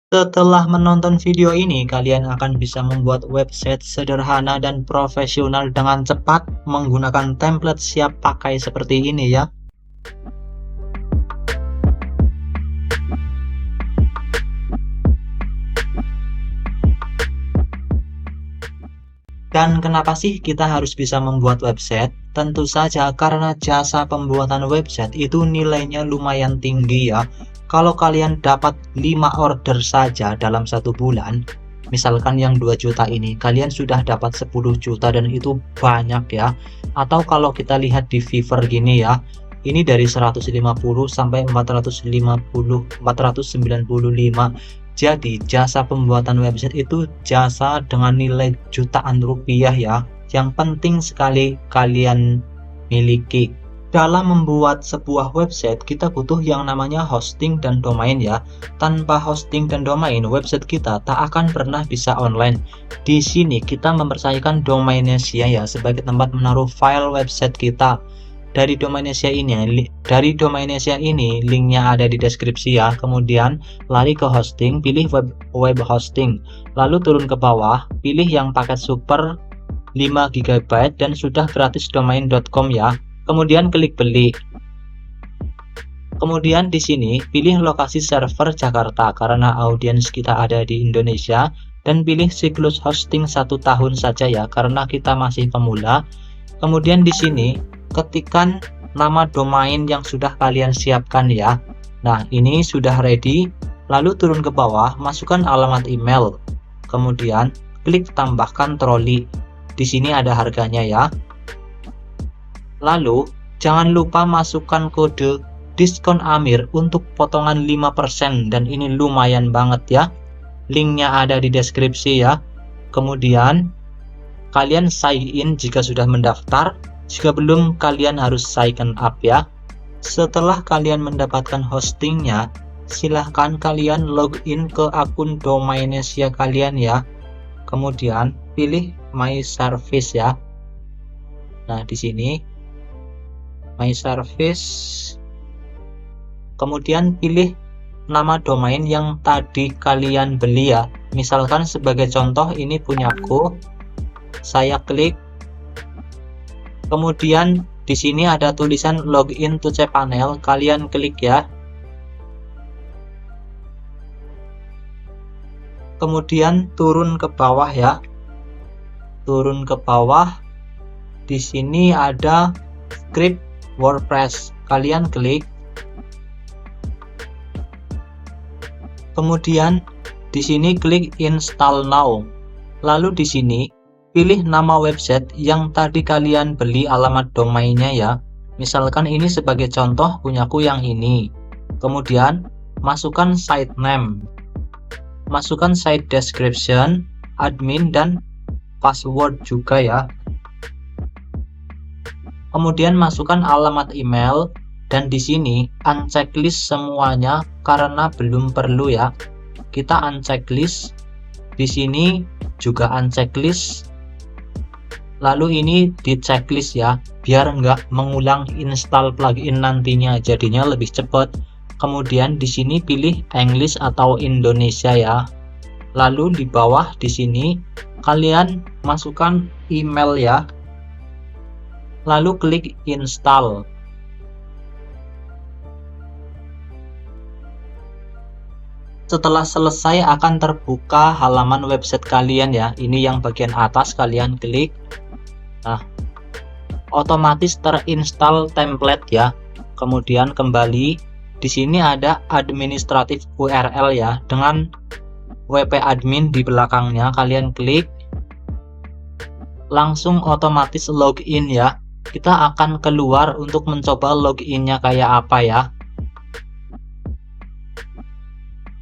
Setelah menonton video ini, kalian akan bisa membuat website sederhana dan profesional dengan cepat menggunakan template siap pakai seperti ini ya. Dan kenapa sih kita harus bisa membuat website? Tentu saja karena jasa pembuatan website itu nilainya lumayan tinggi ya. Kalau kalian dapat 5 order saja dalam 1 bulan, misalkan yang 2 juta ini, kalian sudah dapat 10 juta dan itu banyak ya. Atau kalau kita lihat di Fiverr gini ya, ini dari 150 sampai 495. Jadi jasa pembuatan website itu jasa dengan nilai jutaan rupiah ya, yang penting sekali kalian miliki. Dalam membuat sebuah website, kita butuh yang namanya hosting dan domain ya. Tanpa hosting dan domain, website kita tak akan pernah bisa online. Di sini kita mempercayakan Domainsia ya sebagai tempat menaruh file website kita. Dari Domainsia ini linknya ada di deskripsi ya. Kemudian lari ke hosting, pilih web hosting, lalu turun ke bawah, pilih yang paket super 5 GB dan sudah gratis domain.com ya. Kemudian klik beli. Kemudian di sini pilih lokasi server Jakarta karena audiens kita ada di Indonesia, dan pilih siklus hosting 1 tahun saja ya karena kita masih pemula. Kemudian di sini ketikkan nama domain yang sudah kalian siapkan ya. Nah, ini sudah ready. Lalu turun ke bawah, masukkan alamat email. Kemudian klik tambahkan troli. Di sini ada harganya ya. Lalu jangan lupa masukkan kode diskon Amir untuk potongan 5% dan ini lumayan banget ya. Linknya ada di deskripsi ya. Kemudian kalian sign in jika sudah mendaftar. Jika belum, kalian harus sign up ya. Setelah kalian mendapatkan hostingnya, silahkan kalian login ke akun Domainsia kalian ya. Kemudian pilih My Service ya. Nah, di sini My Service. Kemudian pilih nama domain yang tadi kalian beli ya. Misalkan sebagai contoh ini punyaku. Saya klik. Kemudian di sini ada tulisan login to cPanel, kalian klik ya. Kemudian turun ke bawah ya. Turun ke bawah. Di sini ada script WordPress, kalian klik. Kemudian di sini klik install now. Lalu di sini pilih nama website yang tadi kalian beli alamat domainnya ya. Misalkan ini sebagai contoh punyaku yang ini. Kemudian masukkan site name, masukkan site description, admin dan password juga ya. Kemudian masukkan alamat email dan di sini unchecklist semuanya karena belum perlu ya. Kita unchecklist. Di sini juga unchecklist. Lalu ini di checklist ya, biar nggak mengulang install plugin nantinya, jadinya lebih cepat. Kemudian di sini pilih English atau Indonesia ya. Lalu di bawah di sini kalian masukkan email ya. Lalu klik install. Setelah selesai akan terbuka halaman website kalian ya. Ini yang bagian atas kalian klik. Nah, otomatis terinstall template ya. Kemudian kembali. Di sini ada administratif URL ya dengan WP admin di belakangnya. Kalian klik. Langsung otomatis login ya. Kita akan keluar untuk mencoba loginnya kayak apa ya.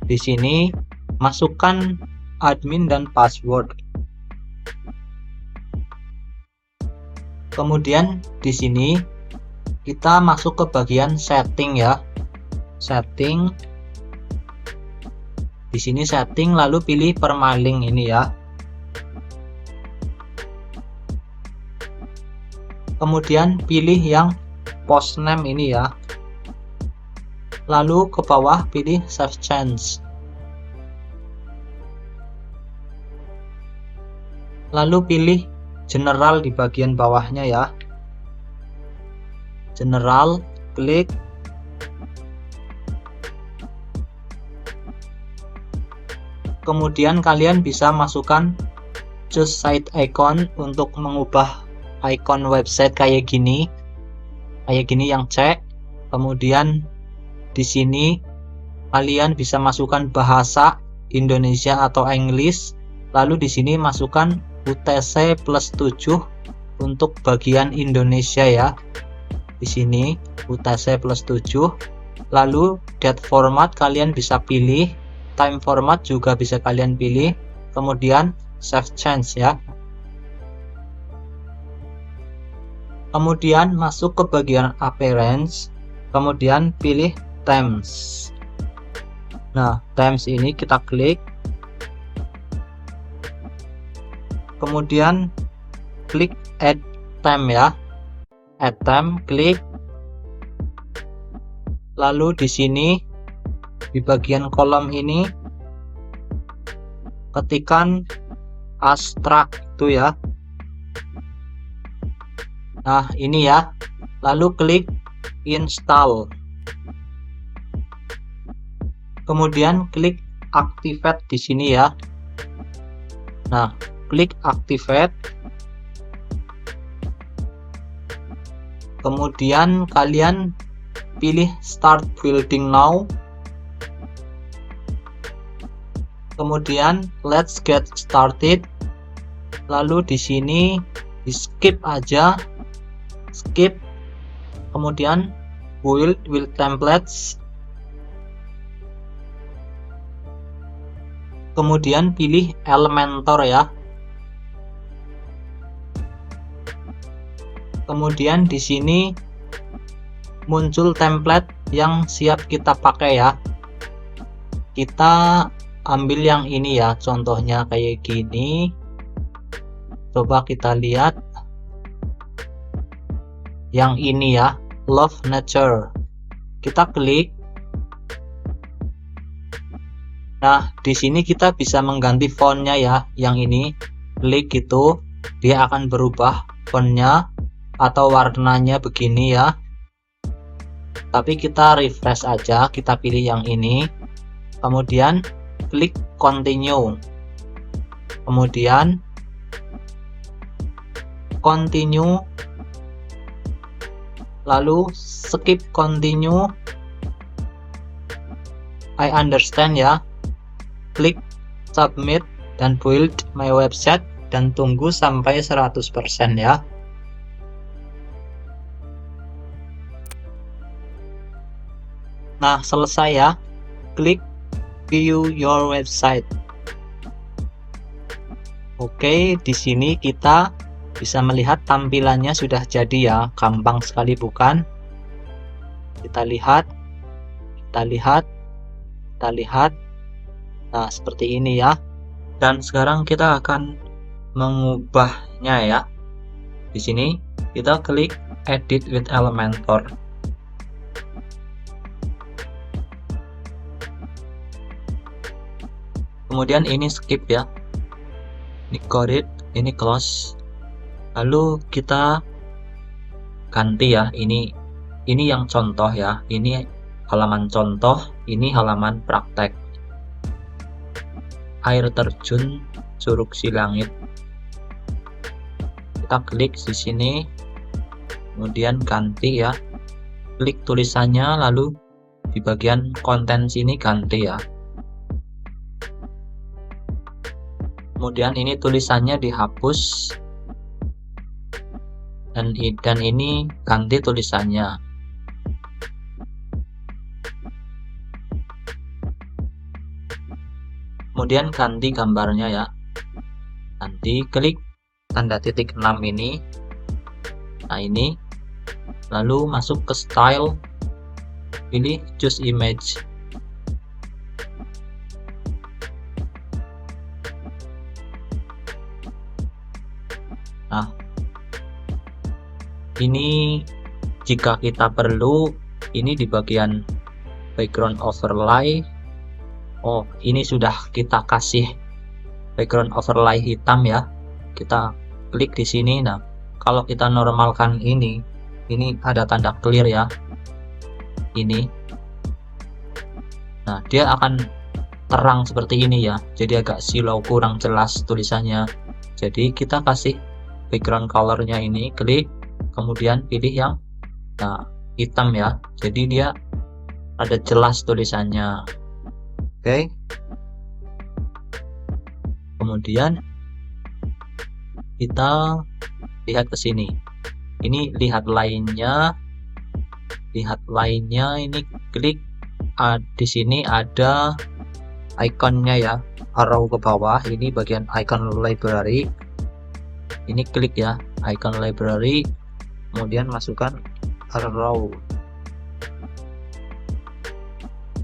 Di sini masukkan admin dan password. Kemudian di sini kita masuk ke bagian setting ya. Setting. Di sini setting lalu pilih permalink ini ya. Kemudian pilih yang post name ini ya. Lalu ke bawah pilih save change. lalu pilih general di bagian bawahnya ya. General, klik. Kemudian kalian bisa masukkan choose site icon untuk mengubah icon website kayak gini yang cek. Kemudian di sini kalian bisa masukkan bahasa Indonesia atau English. Lalu di sini masukkan UTC plus 7 untuk bagian Indonesia ya. Di sini UTC plus 7. Lalu date format kalian bisa pilih, time format juga bisa kalian pilih. Kemudian save change ya. Kemudian masuk ke bagian appearance, kemudian pilih themes. Nah, themes ini kita klik. Kemudian klik add theme ya. Add theme, klik. Lalu di sini di bagian kolom ini ketikkan Astra itu ya. Nah, ini ya. Lalu klik install. Kemudian klik activate di sini ya. Nah, klik activate. Kemudian kalian pilih start building now. Kemudian let's get started. Lalu di sini di skip aja. Skip. Kemudian build with templates. Kemudian pilih Elementor ya. Kemudian di sini muncul template yang siap kita pakai ya. Kita ambil yang ini ya, contohnya kayak gini. Coba kita lihat yang ini ya, Love Nature. Kita klik. Nah, di sini kita bisa mengganti fontnya ya, yang ini. Klik gitu, dia akan berubah fontnya atau warnanya begini ya. Tapi kita refresh aja, kita pilih yang ini. Kemudian klik continue. Kemudian continue. Lalu skip continue. I understand ya. Klik submit dan build my website dan tunggu sampai 100% ya. Nah, selesai ya. Klik view your website. Oke, di sini kita bisa melihat tampilannya sudah jadi ya. Gampang sekali bukan? Kita lihat. Kita lihat. Kita lihat. Nah, seperti ini ya. Dan sekarang kita akan mengubahnya ya. Di sini kita klik edit with Elementor. Kemudian ini skip ya. Ini code it, ini close. Lalu kita ganti ya. Ini yang contoh ya. Ini halaman contoh, ini halaman praktek. Air terjun Curug Silangit. Kita klik di sini. Kemudian ganti ya. Klik tulisannya, lalu di bagian konten sini ganti ya. Kemudian ini tulisannya dihapus. Dan ini ganti tulisannya. Kemudian ganti gambarnya ya. Nanti klik tanda titik 6 ini. Nah, ini. Lalu masuk ke style. Pilih choose image. Nah, ini jika kita perlu, ini di bagian background overlay. Oh, ini sudah kita kasih background overlay hitam ya. kita klik di sini. Nah, kalau kita normalkan ini ada tanda clear ya, ini. Nah, dia akan terang seperti ini ya, jadi agak silau, kurang jelas tulisannya. Jadi kita kasih background colornya ini, klik, kemudian pilih yang hitam ya, jadi dia ada jelas tulisannya. Oke. Kemudian kita lihat ke sini, ini lihat lainnya ini, klik di sini ada ikonnya ya, arrow ke bawah, ini bagian icon library, ini klik ya icon library, kemudian masukkan arrow.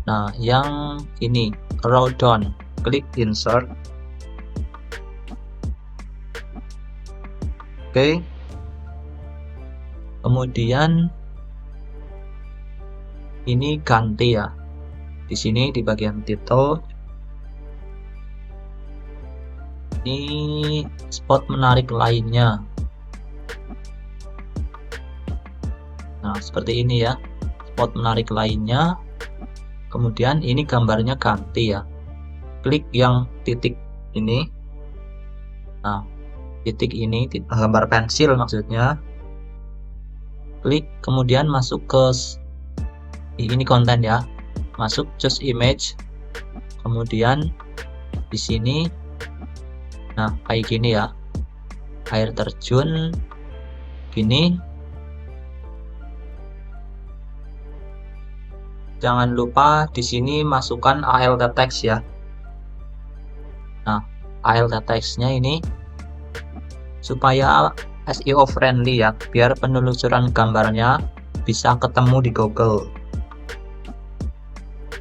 Nah, yang ini arrow down, klik insert. Oke. Kemudian ini ganti ya, di sini di bagian title ini spot menarik lainnya. Nah, seperti ini ya, spot menarik lainnya. Kemudian ini gambarnya ganti ya, klik yang titik ini. Nah, titik ini gambar pensil maksudnya, klik, kemudian masuk ke ini konten ya, masuk choose image, kemudian di sini nah kayak gini ya, air terjun gini. Jangan lupa di sini masukkan alt text ya. Nah, alt text-nya ini supaya SEO friendly ya, biar penelusuran gambarnya bisa ketemu di Google.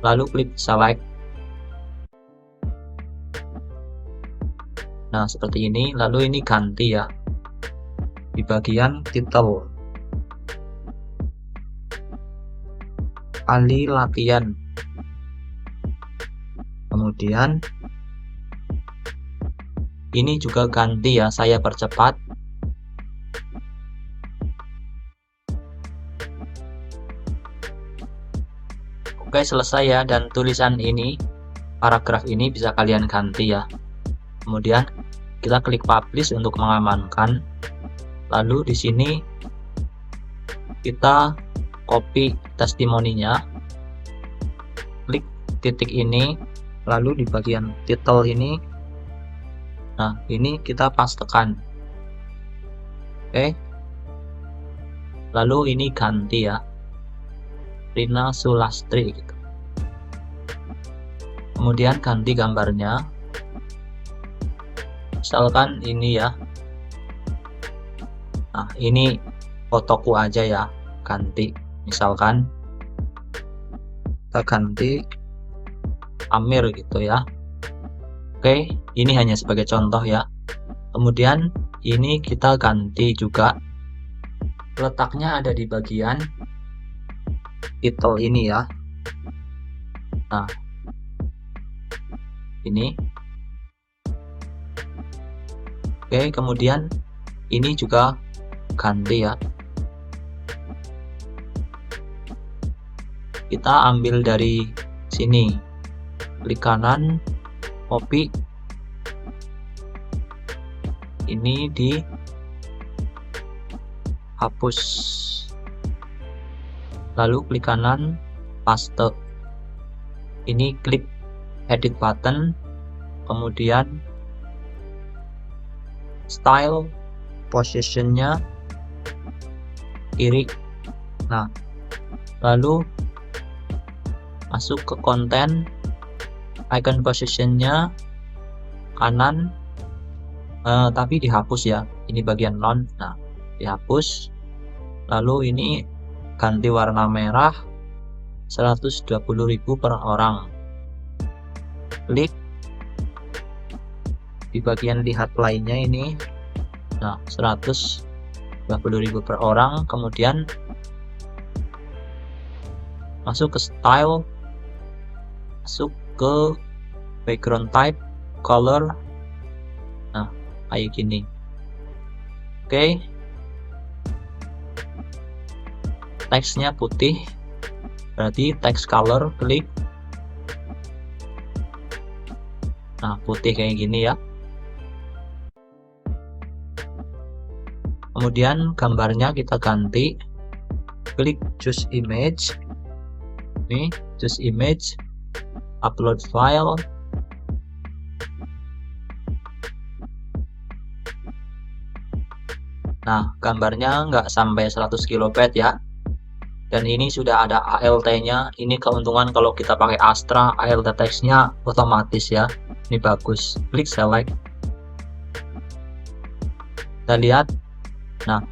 Lalu klik select. Nah, seperti ini. Lalu ini ganti ya, di bagian title, kali latihan. Kemudian ini juga ganti ya, saya percepat. Oke, selesai ya, dan tulisan ini, paragraf ini bisa kalian ganti ya. Kemudian kita klik publish untuk mengamankan. Lalu di sini kita copy testimoninya, klik titik ini, lalu di bagian title ini, nah ini kita pastekan. Oke, lalu ini ganti ya, Rina Sulastri gitu. Kemudian ganti gambarnya, misalkan ini ya. Nah, ini fotoku aja ya, ganti. Misalkan kita ganti Amir gitu ya. Oke, ini hanya sebagai contoh ya. Kemudian ini kita ganti juga, letaknya ada di bagian title ini ya. Nah, ini. Oke, kemudian ini juga ganti ya. Kita ambil dari sini, klik kanan, copy, ini di hapus, lalu klik kanan, paste. Ini klik edit button, kemudian style, positionnya kiri. Nah, lalu masuk ke konten, icon positionnya kanan, tapi dihapus ya, ini bagian non. Nah, dihapus. Lalu ini ganti warna merah, 120.000 per orang. Klik di bagian lihat lainnya ini. Nah, 120.000 per orang. Kemudian masuk ke style, masuk ke background type, color. Nah, kayak gini. Oke, teksnya putih, berarti text color, klik. Nah, putih kayak gini ya. Kemudian gambarnya kita ganti, klik choose image. Nih, choose image, upload file. Nah, gambarnya nggak sampai 100 KB ya. Dan ini sudah ada ALT-nya. Ini keuntungan kalau kita pakai Astra, ALT text-nya otomatis ya. Ini bagus. Klik select. Kita lihat. Nah,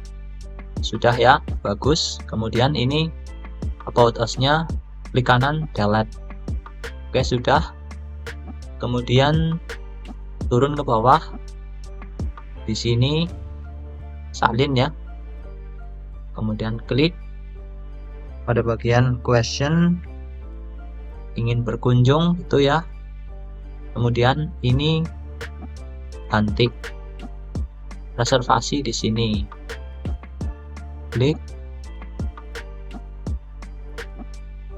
sudah ya, bagus. Kemudian ini about us-nya, klik kanan, delete. Oke, sudah. Kemudian turun ke bawah. Di sini salin ya. Kemudian klik pada bagian question, ingin berkunjung itu ya. Kemudian ini ganti reservasi di sini. Klik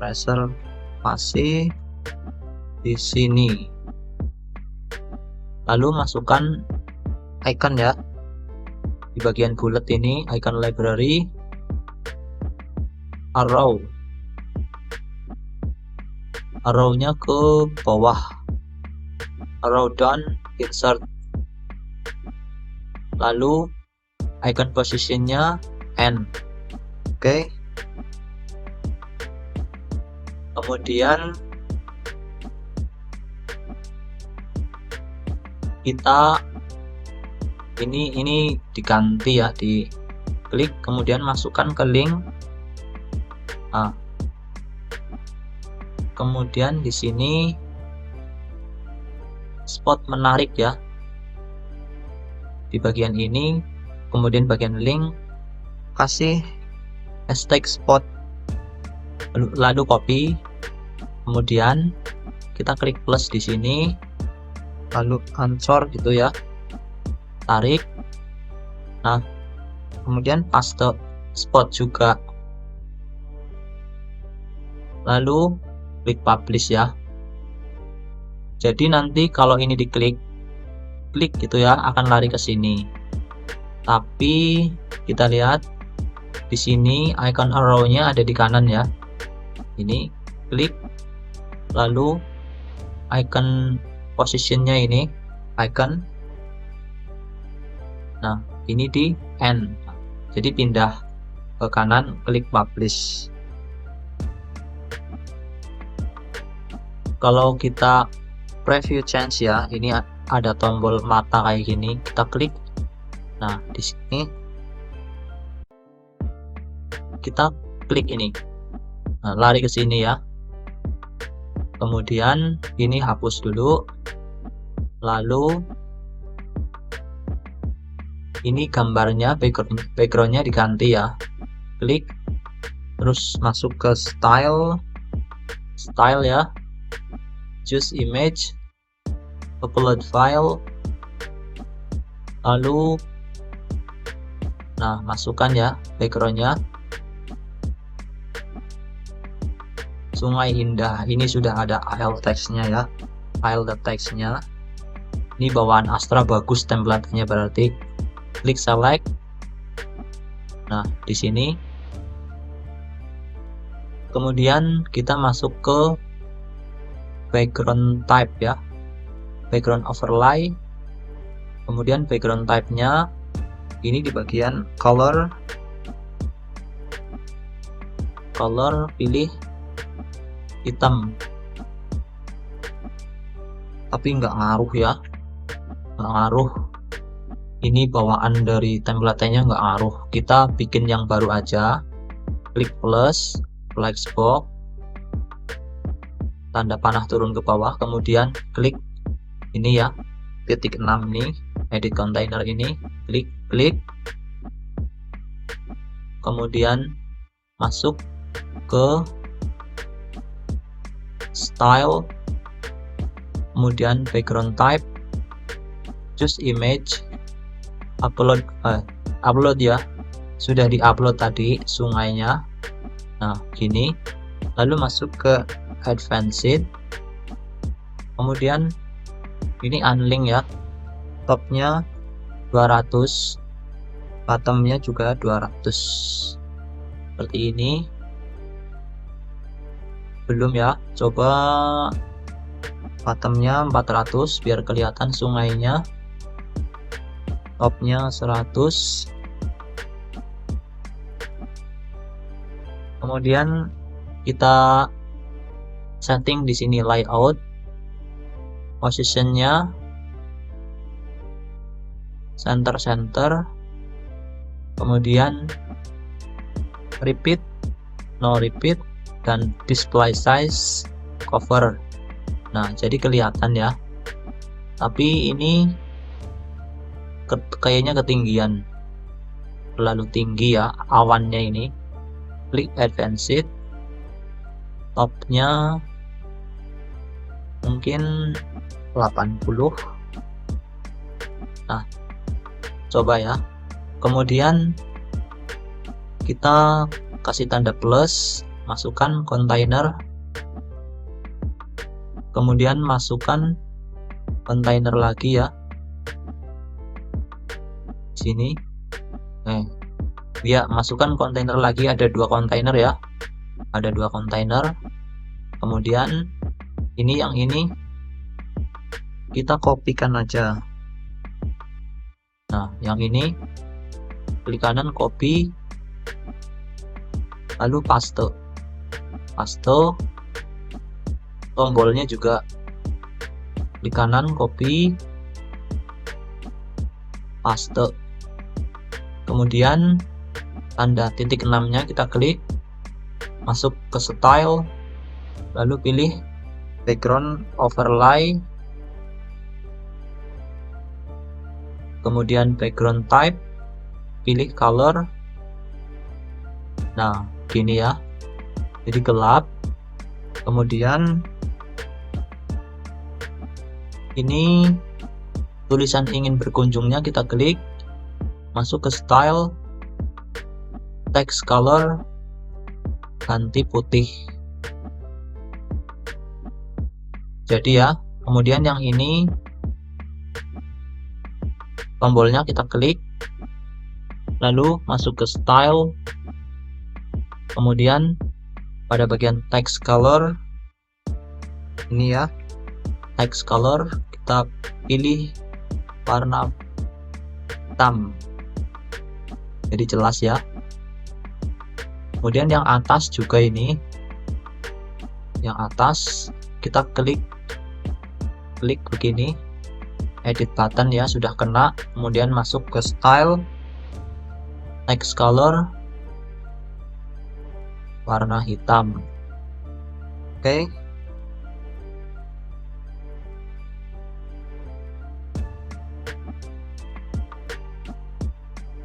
reservasi di sini. Lalu masukkan icon ya. Di bagian bulat ini icon library, arrow-nya ke bawah, arrow down, insert. Lalu icon positionnya N. Oke. Kemudian kita ini diganti ya, di klik kemudian masukkan ke link. Nah, kemudian di sini spot menarik ya, di bagian ini. Kemudian bagian link kasih hashtag spot, lalu copy. Kemudian kita klik plus di sini, lalu answer gitu ya, tarik. Nah, kemudian paste spot juga, lalu klik publish ya. Jadi nanti kalau ini diklik gitu ya, akan lari ke sini. Tapi kita lihat di sini icon arrow-nya ada di kanan ya. Ini klik, lalu icon positionnya ini icon. Nah, ini di N. Jadi pindah ke kanan, klik publish. Kalau kita preview change ya, ini ada tombol mata kayak gini, kita klik. Nah, di sini kita klik ini. Nah, lari ke sini ya. Kemudian ini hapus dulu. Lalu ini gambarnya, backgroundnya diganti ya. Klik, terus masuk ke style ya. Choose image, upload file. Lalu nah, masukkan ya backgroundnya. Sungai Indah, ini sudah ada AL text-nya ya, file the text-nya. Ini bawaan Astra, bagus template-nya berarti. Klik select. Nah, di sini. Kemudian kita masuk ke background type ya, background overlay. Kemudian background type-nya ini di bagian color, pilih hitam. Tapi nggak ngaruh ya, nggak ngaruh. Ini bawaan dari template-nya, nggak ngaruh. Kita bikin yang baru aja. Klik plus, flex box, tanda panah turun ke bawah. Kemudian klik ini ya, titik 6 nih, edit container ini. Klik. Kemudian masuk ke style, kemudian background type, choose image, upload upload ya, sudah diupload tadi sungainya. Nah gini, lalu masuk ke advanced, kemudian ini unlink ya, topnya 200, bottomnya juga 200, seperti ini. Belum ya, coba bottomnya 400 biar kelihatan sungainya, topnya 100. Kemudian kita setting di sini layout, positionnya center, kemudian repeat, no repeat, dan display size cover. Nah jadi kelihatan ya, tapi ini kayaknya ketinggian, terlalu tinggi ya awannya ini. Klik advanced, topnya mungkin 80. Nah coba ya, kemudian kita kasih tanda plus, masukkan kontainer, kemudian masukkan kontainer lagi ya, sini. Ya, masukkan kontainer lagi, ada 2 kontainer ya, ada 2 kontainer. Kemudian ini, yang ini kita kopikan aja. Nah yang ini klik kanan copy, lalu paste, tombolnya juga klik kanan copy, paste, kemudian tanda titik 6 nya kita klik, masuk ke style, lalu pilih background overlay, kemudian background type, pilih color. Nah gini ya, jadi gelap. Kemudian ini tulisan ingin berkunjungnya kita klik, masuk ke style, text color, ganti putih. Jadi ya, kemudian yang ini tombolnya kita klik, lalu masuk ke style, kemudian pada bagian text color ini ya, text color kita pilih warna hitam, jadi jelas ya. Kemudian yang atas juga ini, yang atas kita klik begini, edit button ya, sudah kena. Kemudian masuk ke style, text color, warna hitam. Oke.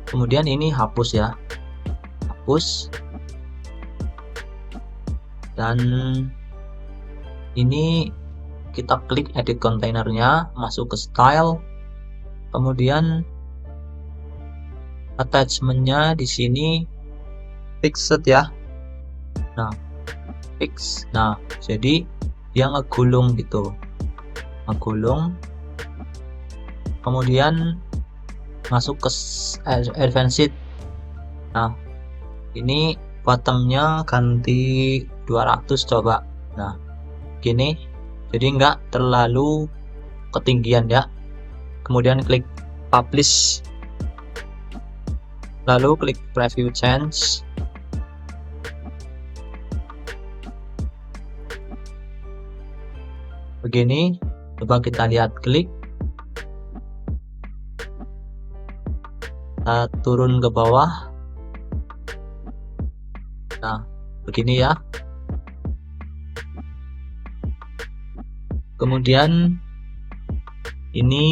Kemudian ini hapus ya, hapus. Dan ini kita klik edit kontainernya, masuk ke style, kemudian attachmentnya di sini fixed ya. Nah fix, nah jadi dia ngegulung gitu, ngegulung. Kemudian masuk ke advanced. Nah ini bottomnya ganti 200 coba. Nah gini, jadi enggak terlalu ketinggian ya. Kemudian klik publish, lalu klik preview change. Begini, coba kita lihat, klik, kita turun ke bawah. Nah begini ya. Kemudian ini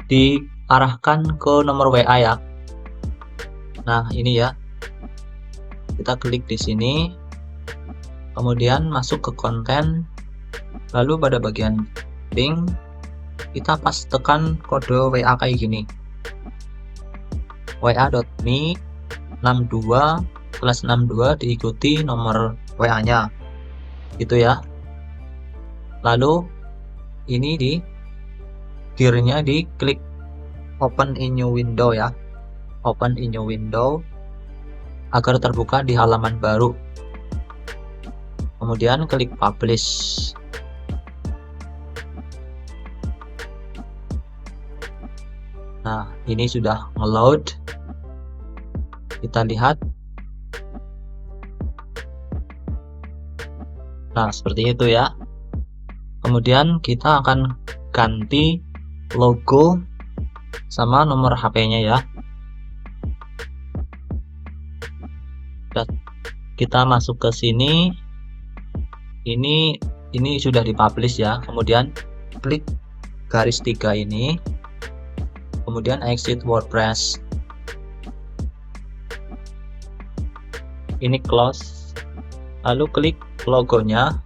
diarahkan ke nomor WA ya. Nah ini ya, kita klik di sini, kemudian masuk ke konten, lalu pada bagian link kita pas tekan kode WA kayak gini, wa.me 62/62 diikuti nomor WA nya gitu ya. Lalu ini di gearnya diklik open in new window ya, open in new window agar terbuka di halaman baru. Kemudian klik publish. Nah, ini sudah ngeload. Kita lihat. Nah, seperti itu ya. Kemudian kita akan ganti logo sama nomor HP-nya ya. Kita masuk ke sini. Ini sudah dipublish ya. Kemudian klik garis 3 ini. Kemudian exit WordPress. Ini close. Lalu klik logonya.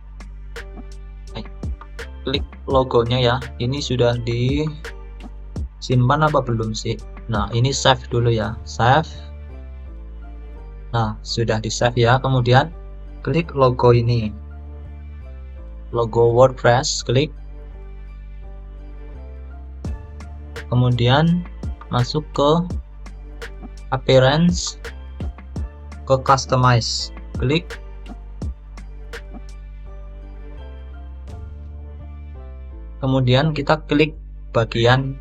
Klik logonya ya. Ini sudah disimpan apa belum sih? Nah, ini save dulu ya. Save. Nah, sudah di save ya. Kemudian klik logo ini, logo WordPress, klik. Kemudian masuk ke appearance, ke customize, klik. Kemudian kita klik bagian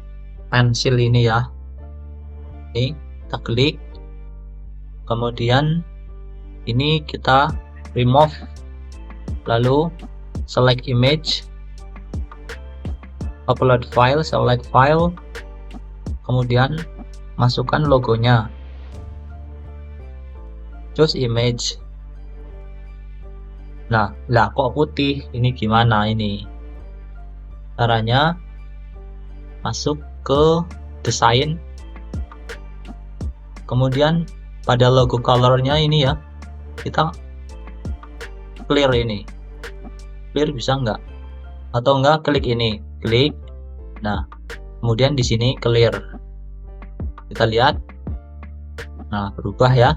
pensil ini ya. Ini kita klik. Kemudian ini kita remove, lalu select image, upload file, select file, kemudian masukkan logonya, choose image. Nah, lah kok putih, ini gimana ini caranya? Masuk ke desain, kemudian pada logo colornya ini ya, kita clear ini, clear bisa enggak? Atau enggak klik ini, klik. Nah, kemudian di sini clear. Kita lihat. Nah, berubah ya.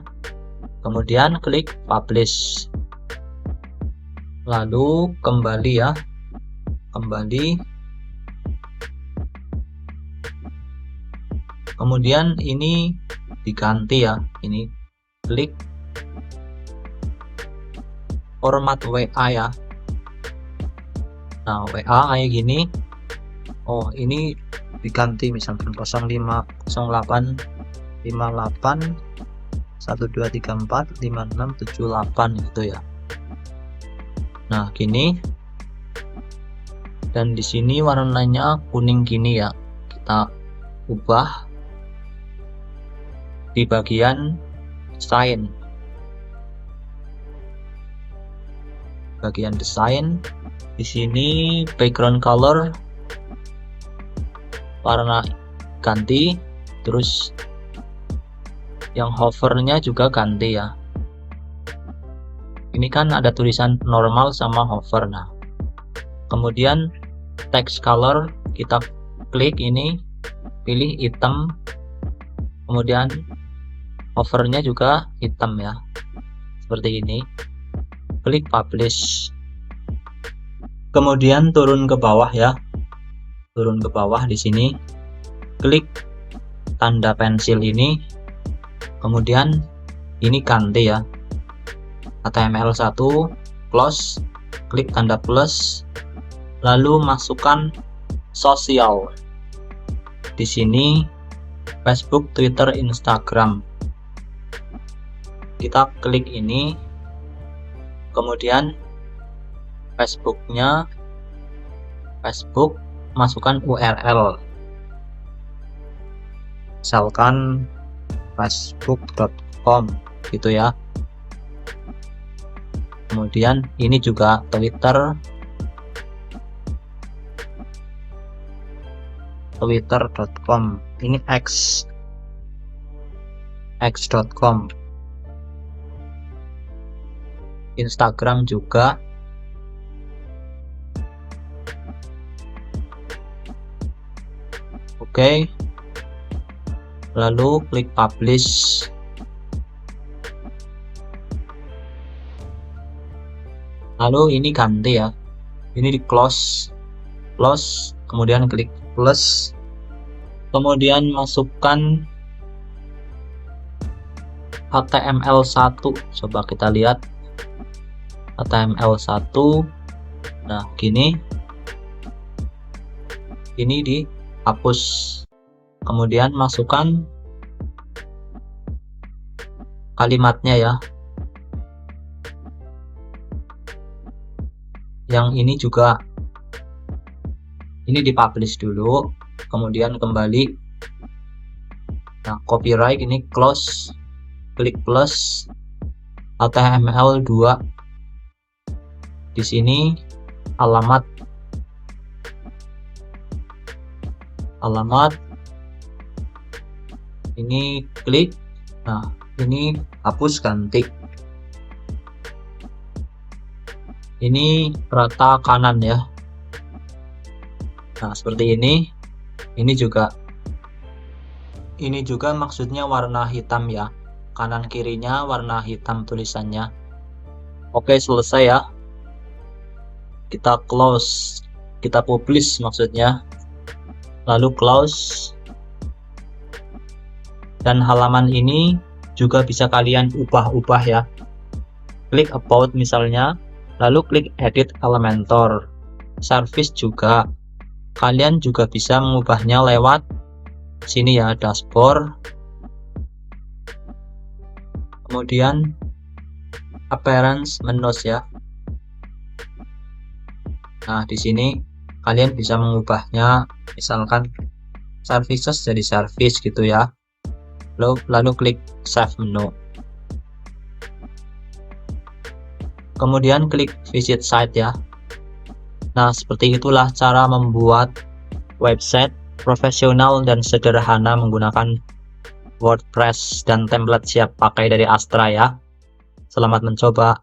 Kemudian klik publish. Lalu kembali ya. Kembali. Kemudian ini diganti ya. Ini klik format WA ya. Nah, WA kayak gini. Oh, ini diganti misalkan 0508 58 1234 5678 gitu ya. Nah, gini. Dan di sini warnanya kuning gini ya. Kita ubah di bagian desain. Bagian desain. Di sini background color warna ganti, terus yang hovernya juga ganti ya. Ini kan ada tulisan normal sama hover. Nah, kemudian text color kita klik ini, pilih hitam, kemudian hovernya juga hitam ya, seperti ini. Klik publish. Kemudian turun ke bawah ya. Turun ke bawah di sini. Klik tanda pensil ini. Kemudian ini ganti ya. HTML1 close. Klik tanda plus. Lalu masukkan sosial. Di sini Facebook, Twitter, Instagram. Kita klik ini. Kemudian Facebooknya, Facebook, masukkan URL, misalkan facebook.com gitu ya. Kemudian ini juga Twitter, twitter.com, ini x.com, Instagram juga Oke. Lalu klik publish. Lalu ini ganti ya. Ini di close, kemudian klik plus. Kemudian masukkan HTML1. Coba kita lihat HTML1. Nah, gini. Ini dihapus. Kemudian masukkan kalimatnya ya. Yang ini juga, ini dipublish dulu, kemudian kembali. Nah, copyright ini close, klik plus, HTML2. Di sini alamat, ini klik. Nah, ini hapus ganti. Ini rata kanan ya. Nah, seperti ini. Ini juga maksudnya warna hitam ya. Kanan kirinya warna hitam tulisannya. Oke, selesai ya. Kita close, kita publish maksudnya. Lalu close. Dan halaman ini juga bisa kalian ubah-ubah ya. Klik about misalnya. Lalu klik edit Elementor. Service juga. Kalian juga bisa mengubahnya lewat sini ya, dashboard. Kemudian appearance menus ya. Nah, di sini kalian bisa mengubahnya, misalkan services jadi service gitu ya. Lalu klik save menu. Kemudian klik visit site ya. Nah, seperti itulah cara membuat website profesional dan sederhana menggunakan WordPress dan template siap pakai dari Astra ya. Selamat mencoba.